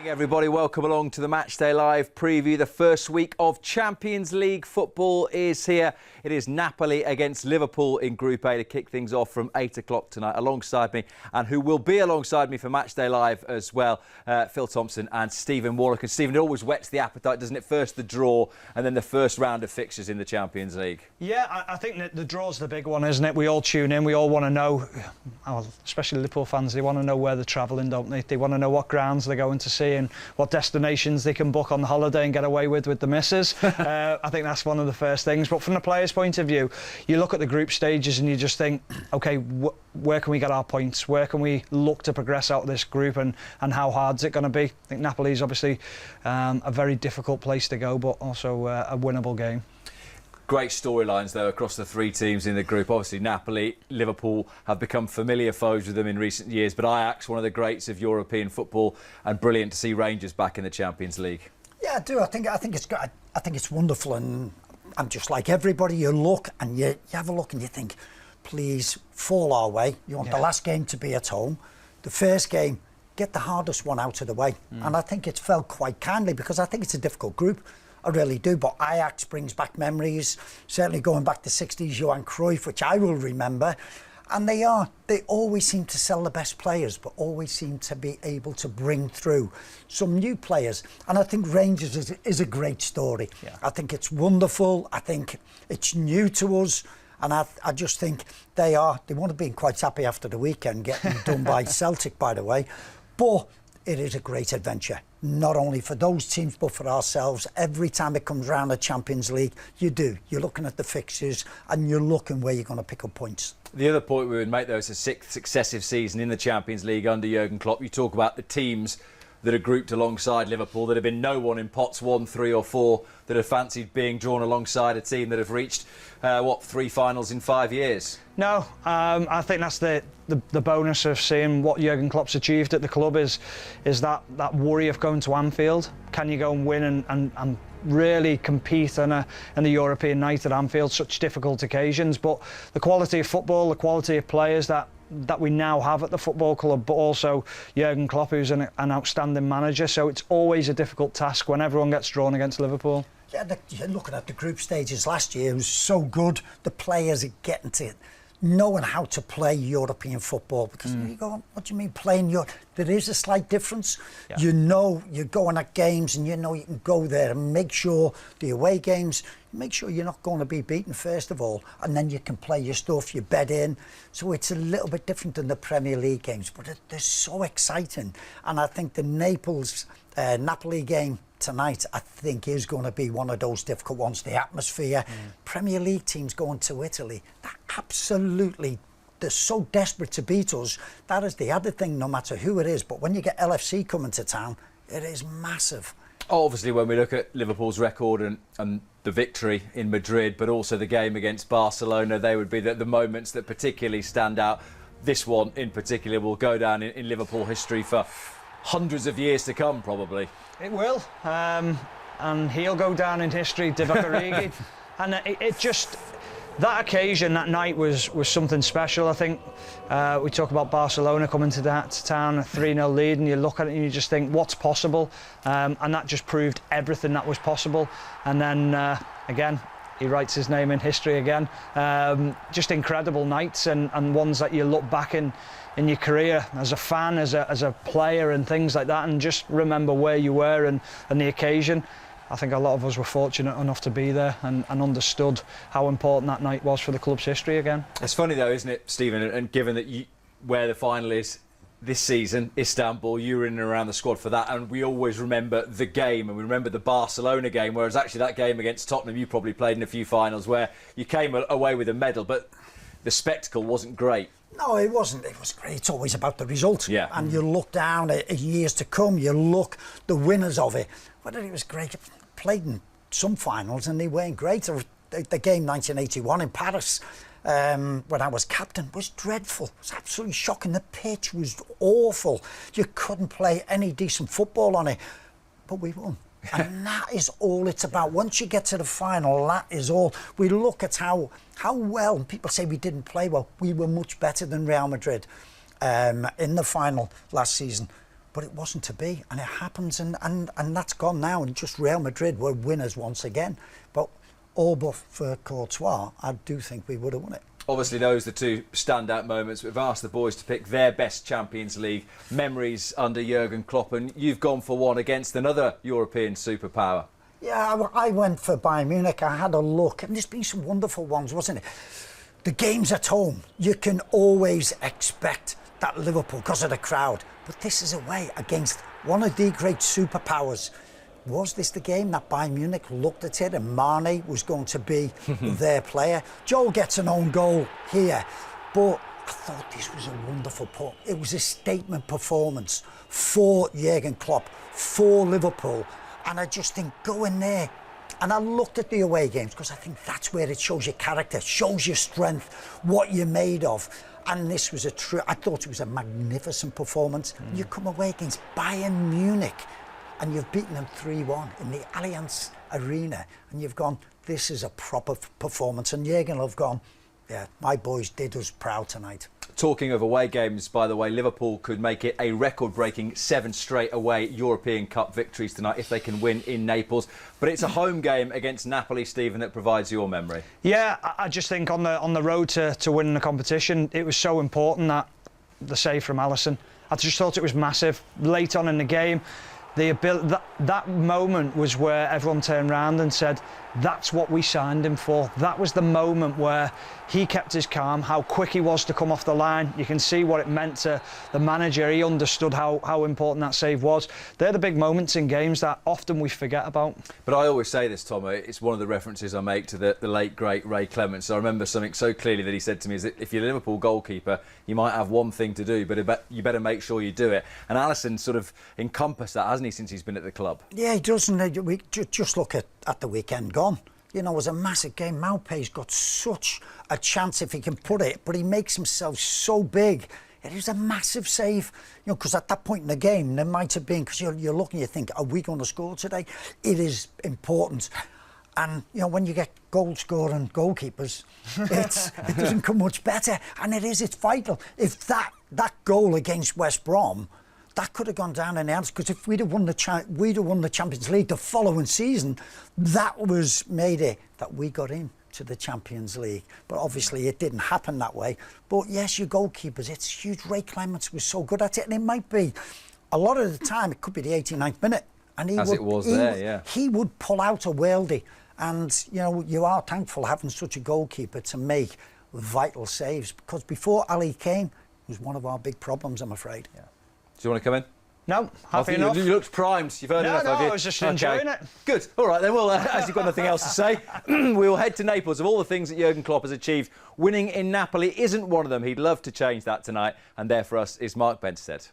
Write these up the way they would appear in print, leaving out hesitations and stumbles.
Everybody, welcome along to the Matchday Live preview. The first week of Champions League football is here. It is Napoli against Liverpool in Group A to kick things off from 8 o'clock tonight. Alongside me, and who will be alongside me for Matchday Live as well, Phil Thompson and Stephen Warnock. And Stephen, it always whets the appetite, doesn't it? First the draw and then the first round of fixtures in the Champions League. Yeah, I think that the draw's the big one, isn't it? We all tune in, we all want to know, especially Liverpool fans, they want to know where they're travelling, don't they? They want to know what grounds they're going to see and what destinations they can book on the holiday and get away with the missus. I think that's one of the first things. But from the players' point of view, you look at the group stages and you just think, OK, where can we get our points? Where can we look to progress out of this group, and how hard's it going to be? I think Napoli's obviously a very difficult place to go, but also a winnable game. Great storylines, though, across the three teams in the group. Obviously, Napoli, Liverpool have become familiar foes with them in recent years, but Ajax, one of the greats of European football, and brilliant to see Rangers back in the Champions League. Yeah, I do. I think it's good. I think it's wonderful, and I'm just like everybody. You look and you have a look and you think, please fall our way. You want the last game to be at home. The first game, get the hardest one out of the way. And I think it's felt quite kindly, because I think it's a difficult group. I really do, but Ajax brings back memories, certainly going back to 60s Johan Cruyff, which I will remember. And they always seem to sell the best players, but always seem to be able to bring through some new players. And I think Rangers is a great story. Yeah. I think it's wonderful. I think it's new to us. And I just think they would have been quite happy after the weekend getting done by Celtic, by the way. But it is a great adventure, not only for those teams, but for ourselves. Every time it comes around the Champions League, you're looking at the fixtures and you're looking where you're going to pick up points. The other point we would make, though, is a sixth successive season in the Champions League under Jurgen Klopp. You talk about the teams that are grouped alongside Liverpool. There'd have been no one in pots 1, 3 or 4 that have fancied being drawn alongside a team that have reached, 3 finals in 5 years? No, I think that's the bonus of seeing what Jurgen Klopp's achieved at the club is that worry of going to Anfield. Can you go and win and really compete on a European night at Anfield, such difficult occasions? But the quality of football, the quality of players that we now have at the football club, but also Jurgen Klopp, who's an outstanding manager. So it's always a difficult task when everyone gets drawn against Liverpool. Yeah, you're looking at the group stages last year, it was so good. The players are getting to knowing how to play European football, because you go, what do you mean playing there is a slight difference. Yeah. You know, you're going at games and you know you can go there and make sure the away games, make sure you're not going to be beaten first of all, and then you can play your stuff, you bed in. So it's a little bit different than the Premier League games, but they're so exciting. And I think the Napoli game tonight, I think, is going to be one of those difficult ones. The atmosphere, Premier League teams going to Italy, they're so desperate to beat us. That is the other thing, no matter who it is. But when you get LFC coming to town, it is massive. Obviously, when we look at Liverpool's record and the victory in Madrid, but also the game against Barcelona, they would be the moments that particularly stand out. This one in particular will go down in Liverpool history for hundreds of years to come, probably. It will, and he'll go down in history, Divock Origi. And it just, that occasion, that night was something special. I think we talk about Barcelona coming to town, a 3-0 lead, and you look at it and you just think, what's possible? And that just proved everything that was possible. And then, again, he writes his name in history again. Just incredible nights, and ones that you look back in your career as a fan, as a player and things like that, and just remember where you were and the occasion. I think a lot of us were fortunate enough to be there and understood how important that night was for the club's history again. It's funny though, isn't it, Stephen, and given that where the final is this season, Istanbul, you were in and around the squad for that, and we always remember the game, and we remember the Barcelona game, whereas actually that game against Tottenham, you probably played in a few finals where you came away with a medal, but the spectacle wasn't great. No, it wasn't. It was great. It's always about the result. Yeah. And you look down at years to come, you look the winners of it. Whether it was great, played in some finals and they weren't great. The game 1981 in Paris, when I was captain, was dreadful. It was absolutely shocking. The pitch was awful. You couldn't play any decent football on it. But we won. And that is all it's about. Once you get to the final, that is all. We look at how well, and people say we didn't play well, we were much better than Real Madrid in the final last season. but it wasn't to be, and it happens, and that's gone now, and just Real Madrid were winners once again. But all but for Courtois, I do think we would have won it. Obviously, those are the two standout moments. We've asked the boys to pick their best Champions League memories under Jurgen Klopp, and you've gone for one against another European superpower. Yeah, I went for Bayern Munich. I had a look, and there's been some wonderful ones, wasn't it? The games at home, you can always expect that Liverpool because of the crowd. But this is away against one of the great superpowers. Was this the game that Bayern Munich looked at it and Mane was going to be their player? Joel gets an own goal here, but I thought this was a wonderful put. It was a statement performance for Jurgen Klopp, for Liverpool. And I just think, go in there. And I looked at the away games because I think that's where it shows your character, shows your strength, what you're made of. And this was I thought it was a magnificent performance. You come away against Bayern Munich and you've beaten them 3-1 in the Allianz Arena, and you've gone, this is a proper performance. And Jurgen will have gone, yeah, my boys did us proud tonight. Talking of away games, by the way, Liverpool could make it a record-breaking 7 straight away European Cup victories tonight if they can win in Naples. But it's a home game against Napoli, Stephen, that provides your memory. Yeah, I just think on the road to winning the competition, it was so important that the save from Alisson. I just thought it was massive. Late on in the game, that moment was where everyone turned around and said, that's what we signed him for. That was the moment where he kept his calm, how quick he was to come off the line. You can see what it meant to the manager. He understood how important that save was. They're the big moments in games that often we forget about. But I always say this, Tom, it's one of the references I make to the late, great Ray Clements. I remember something so clearly that he said to me is that if you're a Liverpool goalkeeper, you might have one thing to do, but you better make sure you do it. And Alisson sort of encompassed that, hasn't he, since he's been at the club? Yeah, he does. And we just look at the weekend gone. You know, it was a massive game. Maupay's got such a chance if he can put it, but he makes himself so big. It is a massive save, you know, because at that point in the game, there might have been, because you're looking, you think, are we going to score today? It is important. And, you know, when you get goal-scoring goalkeepers, it doesn't come much better. And it's vital. If that goal against West Brom, that could have gone down in the hands, because if we'd have won the Champions League the following season, that was made it that we got in to the Champions League. But obviously it didn't happen that way. But yes, your goalkeepers, it's huge. Ray Clements was so good at it, and it might be, a lot of the time, it could be the 89th minute. And he would pull out a worldie. And, you know, you are thankful having such a goalkeeper to make vital saves, because before Ali came, it was one of our big problems, I'm afraid. Yeah. Do you want to come in? No, happy enough. You looked primed. You've heard enough, have you? I was just enjoying it. Good. All right, then. Well, as you've got nothing else to say, we'll head to Naples. Of all the things that Jurgen Klopp has achieved, winning in Napoli isn't one of them. He'd love to change that tonight. And there for us is Mark Benstead.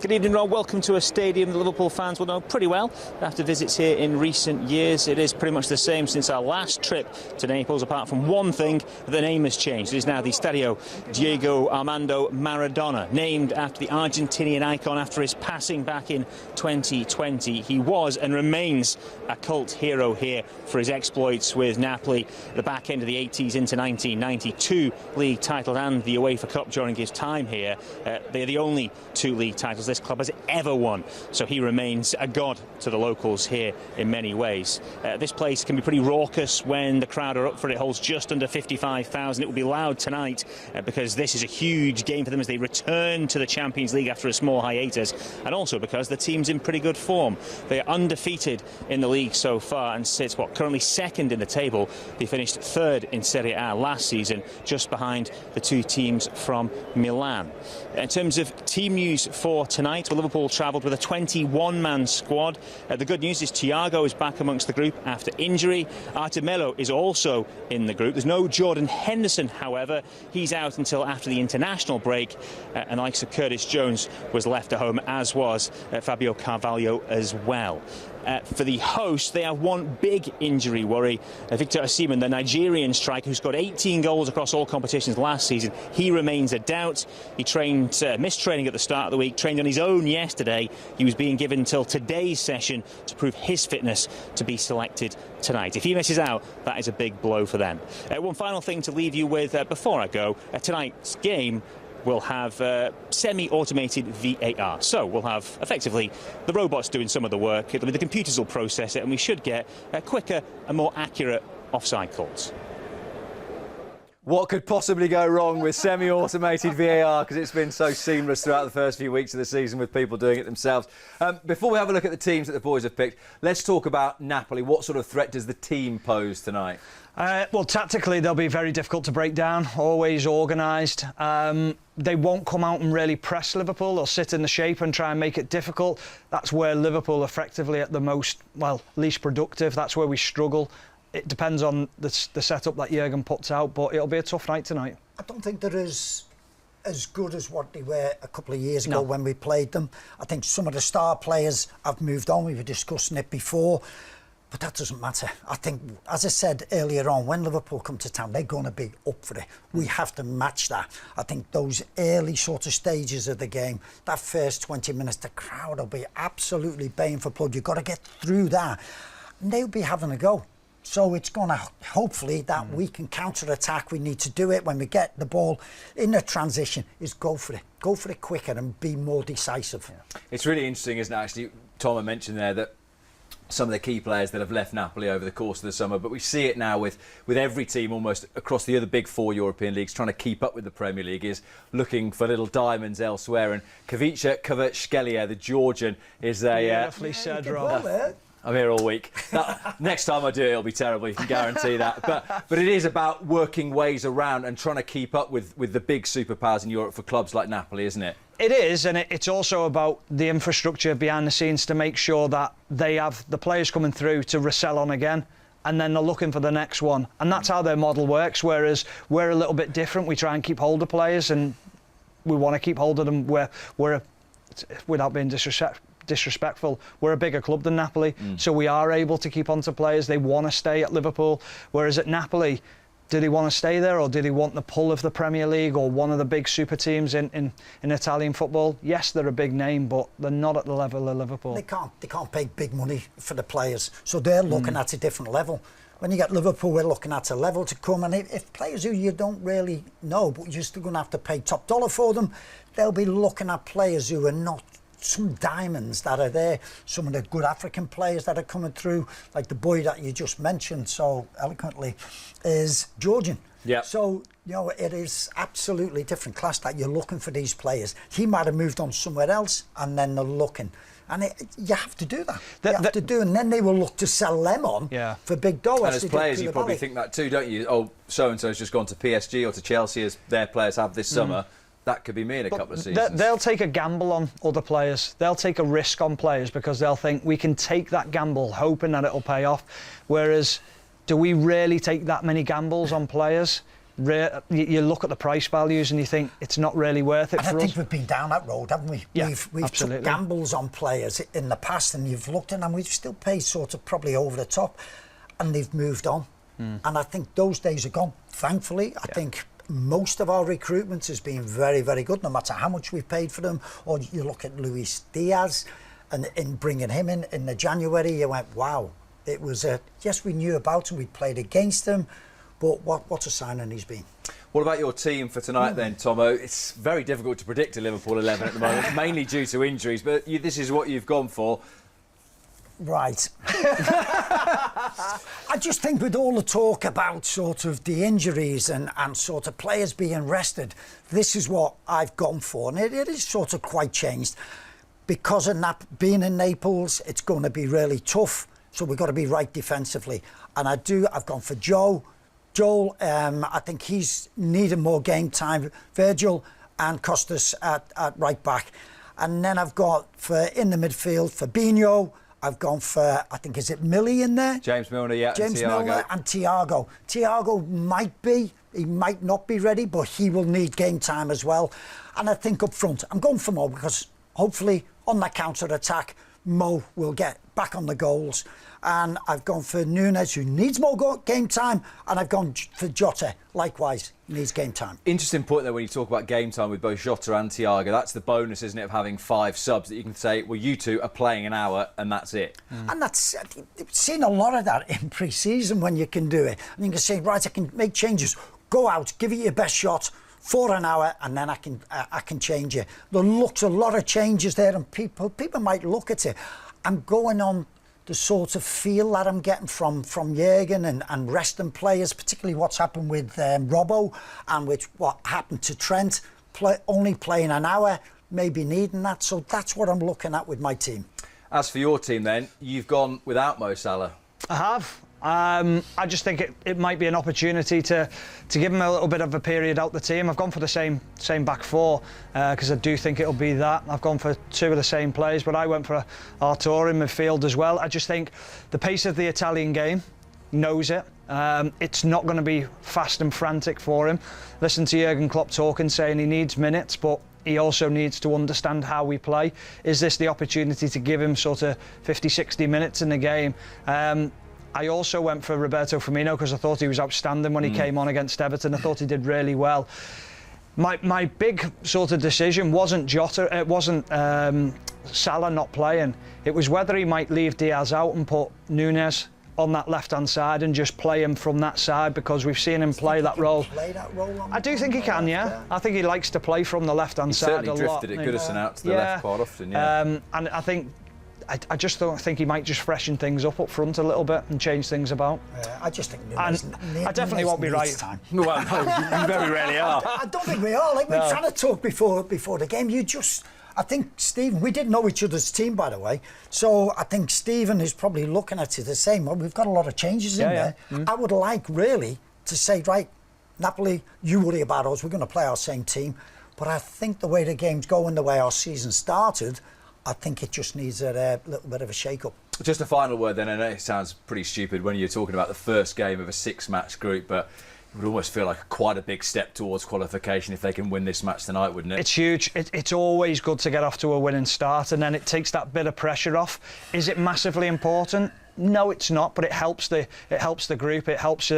Good evening, Rob. Welcome to a stadium the Liverpool fans will know pretty well after visits here in recent years. It is pretty much the same since our last trip to Naples, apart from one thing: the name has changed. It is now the Stadio Diego Armando Maradona, named after the Argentinian icon after his passing back in 2020. He was and remains a cult hero here for his exploits with Napoli at the back end of the 80s into 1992 league title and the UEFA Cup during his time here. They're the only 2 league titles this club has ever won, so he remains a god to the locals here in many ways. This place can be pretty raucous when the crowd are up for it. It holds just under 55,000. It will be loud tonight because this is a huge game for them as they return to the Champions League after a small hiatus, and also because the team's in pretty good form. They are undefeated in the league so far and sits currently second in the table. They finished 3rd in Serie A last season, just behind the 2 teams from Milan. In terms of team news for tonight, well, Liverpool travelled with a 21-man squad. The good news is Thiago is back amongst the group after injury. Arthur Melo is also in the group. There's no Jordan Henderson, however. He's out until after the international break, and like Sir Curtis Jones was left at home, as was Fabio Carvalho as well. For the hosts, they have one big injury worry. Victor Osimhen, the Nigerian striker who's got 18 goals across all competitions last season, he remains a doubt. He missed training at the start of the week, trained on his own yesterday. He was being given until today's session to prove his fitness to be selected tonight. If he misses out, that is a big blow for them. One final thing to leave you with before I go. Tonight's game will have semi-automated VAR. So we'll have effectively the robots doing some of the work, the computers will process it, and we should get quicker and more accurate offside calls. What could possibly go wrong with semi-automated VAR, because it's been so seamless throughout the first few weeks of the season with people doing it themselves. Before we have a look at the teams that the boys have picked, let's talk about Napoli. What sort of threat does the team pose tonight? Well, tactically, they'll be very difficult to break down, always organised. They won't come out and really press Liverpool. They'll sit in the shape and try and make it difficult. That's where Liverpool are effectively at the most, well, least productive. That's where we struggle. It depends on the setup that Jurgen puts out, but it'll be a tough night tonight. I don't think they're as good as what they were a couple of years ago when we played them. I think some of the star players have moved on. We were discussing it before, but that doesn't matter. I think, as I said earlier on, when Liverpool come to town, they're going to be up for it. We have to match that. I think those early sort of stages of the game, that first 20 minutes, the crowd will be absolutely baying for blood. You've got to get through that. And they'll be having a go. So it's going to, hopefully, that we can counter-attack. We need to do it when we get the ball in the transition, is go for it. Go for it quicker and be more decisive. Yeah. It's really interesting, isn't it, actually? Tom had mentioned there that some of the key players that have left Napoli over the course of the summer, but we see it now with every team almost across the other big four European leagues trying to keep up with the Premier League, is looking for little diamonds elsewhere. And Kavica Kvaratskhelia, the Georgian, is a... Beautifully said, Rob. I'm here all week. Next time I do it, it'll be terrible. You can guarantee that. But it is about working ways around and trying to keep up with the big superpowers in Europe for clubs like Napoli, isn't it? It is, and it's also about the infrastructure behind the scenes to make sure that they have the players coming through to resell on again, and then they're looking for the next one. And that's how their model works, whereas we're a little bit different. We try and keep hold of players, and we want to keep hold of them without being disrespectful, we're a bigger club than Napoli, so we are able to keep on to players. They want to stay at Liverpool, whereas at Napoli, do they want to stay there, or do they want the pull of the Premier League or one of the big super teams in Italian football? Yes, they're a big name, but they're not at the level of Liverpool. They can't pay big money for the players, so they're looking at a different level. When you get Liverpool, we're looking at a level to come, and if players who you don't really know, but you're still going to have to pay top dollar for them, they'll be looking at players who are not some diamonds that are there, some of the good African players that are coming through, like the boy that you just mentioned so eloquently, is Georgian. Yeah. So, it is absolutely different class that you're looking for these players. He might have moved on somewhere else, and then they're looking. And you have to do that. You have to do, and then they will look to sell them on for big dough. And as players, you probably think that too, don't you? Oh, so-and-so's just gone to PSG or to Chelsea, as their players have this summer. That could be me in a couple of seasons. They'll take a gamble on other players. They'll take a risk on players because they'll think we can take that gamble, hoping that it'll pay off. Whereas, do we really take that many gambles on players? You look at the price values and you think it's not really worth it for us. I think we've been down that road, haven't we? Yeah, we've absolutely. took gambles on players in the past, and you've looked at them, we've still paid sort of probably over the top, and they've moved on. And I think those days are gone. Thankfully, I think most of our recruitment has been very, very good, no matter how much we've paid for them. Or you look at Luis Diaz, and in bringing him in the January, you went, wow. It was yes, we knew about him, we played against him, but what a signing he's been. What about your team for tonight then, Tomo? It's very difficult to predict a Liverpool 11 at the moment, mainly due to injuries, but this is what you've gone for. Right. I just think with all the talk about sort of the injuries and sort of players being rested, this is what I've gone for. And it is sort of quite changed. Because of being in Naples, it's going to be really tough. So we've got to be right defensively. And I've gone for Joel, I think he's needing more game time. Virgil and Costas at right back. And then I've got in the midfield, Fabinho. I've gone for, I think, is it Millie in there? James Milner, yeah, James Milner and Thiago. Thiago he might not be ready, but he will need game time as well. And I think up front, I'm going for Mo because hopefully on that counter-attack, Mo will get back on the goals. And I've gone for Nunes, who needs more game time, and I've gone for Jota, likewise, needs game time. Interesting point there when you talk about game time with both Jota and Thiago. That's the bonus, isn't it, of having 5 subs, that you can say, well, you two are playing an hour and that's it. And that's seen a lot of that in pre-season when you can do it. And you can say, right, I can make changes, go out, give it your best shot, for an hour, and then I can change it. There looks a lot of changes there, and people might look at it. I'm going on the sort of feel that I'm getting from Jurgen and resting players, particularly what's happened with Robbo and with what happened to Trent, only playing an hour, maybe needing that. So that's what I'm looking at with my team. As for your team then, you've gone without Mo Salah. I have. I just think it might be an opportunity to give him a little bit of a period out the team. I've gone for the same back four because I do think it'll be that. I've gone for two of the same players, but I went for Artur in midfield as well. I just think the pace of the Italian game knows it. It's not going to be fast and frantic for him. Listen to Jurgen Klopp talking, saying he needs minutes, but he also needs to understand how we play. Is this the opportunity to give him sort of 50, 60 minutes in the game? I also went for Roberto Firmino because I thought he was outstanding when he came on against Everton. I thought he did really well. My big sort of decision wasn't Jota, it wasn't Salah not playing. It was whether he might leave Diaz out and put Núñez on that left-hand side and just play him from that side, because we've seen him play that role. I do think he can, yeah. I think he likes to play from the left-hand side a lot. He certainly drifted at Goodison out to the left quite often, yeah. And I think I just don't think he might just freshen things up front a little bit and change things about. I just think I definitely won't be right. Time. Well, no, you very rarely are. I don't think we are. Like, we were trying to talk before the game. I think Stephen, we didn't know each other's team, by the way. So I think Stephen is probably looking at it the same. Well, we've got a lot of changes in there. I would like really to say, right, Napoli, you worry about us. We're going to play our same team. But I think the way the game's going, the way our season started, I think it just needs a little bit of a shake-up. Just a final word then. I know it sounds pretty stupid when you're talking about the first game of a 6-match group, but it would almost feel like quite a big step towards qualification if they can win this match tonight, wouldn't it? It's huge. It's always good to get off to a winning start, and then it takes that bit of pressure off. Is it massively important? No, it's not, but it helps the group. It helps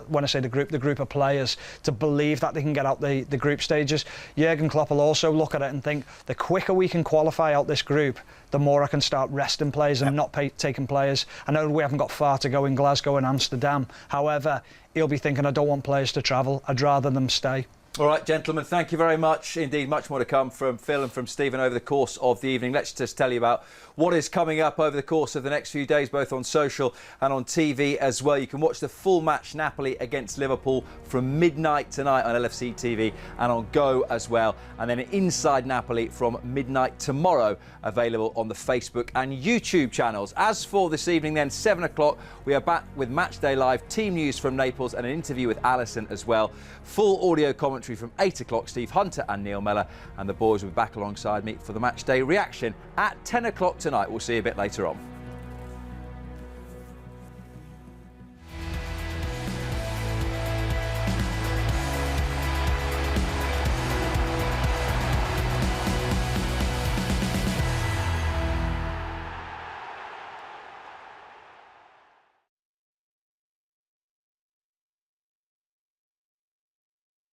when I say the group of players to believe that they can get out the group stages. Jurgen Klopp will also look at it and think, the quicker we can qualify out this group, the more I can start resting players and not taking players. I know we haven't got far to go in Glasgow and Amsterdam. However, he'll be thinking, I don't want players to travel. I'd rather them stay. All right, gentlemen, thank you very much. Indeed, much more to come from Phil and from Stephen over the course of the evening. Let's just tell you about what is coming up over the course of the next few days, both on social and on TV as well. You can watch the full match, Napoli against Liverpool, from midnight tonight on LFC TV and on Go as well. And then Inside Napoli from midnight tomorrow, available on the Facebook and YouTube channels. As for this evening then, 7 o'clock, we are back with Matchday Live, team news from Naples and an interview with Alison as well. Full audio commentary from 8 o'clock, Steve Hunter and Neil Mellor, and the boys will be back alongside me for the Matchday reaction at 10 o'clock tonight. We'll see you a bit later on.